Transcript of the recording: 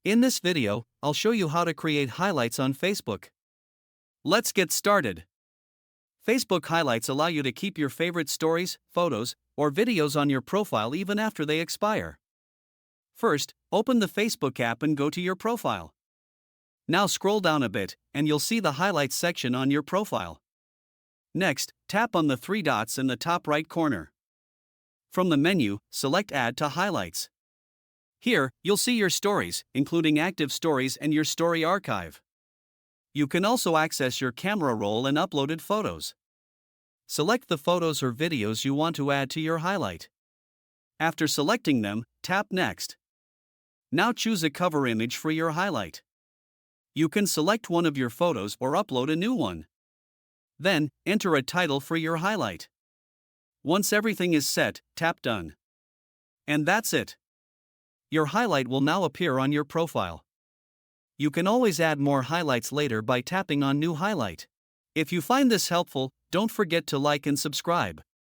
In this video, I'll show you how to create highlights on Facebook. Let's get started. Facebook highlights allow you to keep your favorite stories, photos, or videos on your profile even after they expire. First, open the Facebook app and go to your profile. Now scroll down a bit, and you'll see the highlights section on your profile. Next, tap on the three dots in the top right corner. From the menu, select Add to Highlights. Here, you'll see your stories, including active stories and your story archive. You can also access your camera roll and uploaded photos. Select the photos or videos you want to add to your highlight. After selecting them, tap Next. Now choose a cover image for your highlight. You can select one of your photos or upload a new one. Then, enter a title for your highlight. Once everything is set, tap Done. And that's it. Your highlight will now appear on your profile. You can always add more highlights later by tapping on New Highlight. If you find this helpful, don't forget to like and subscribe.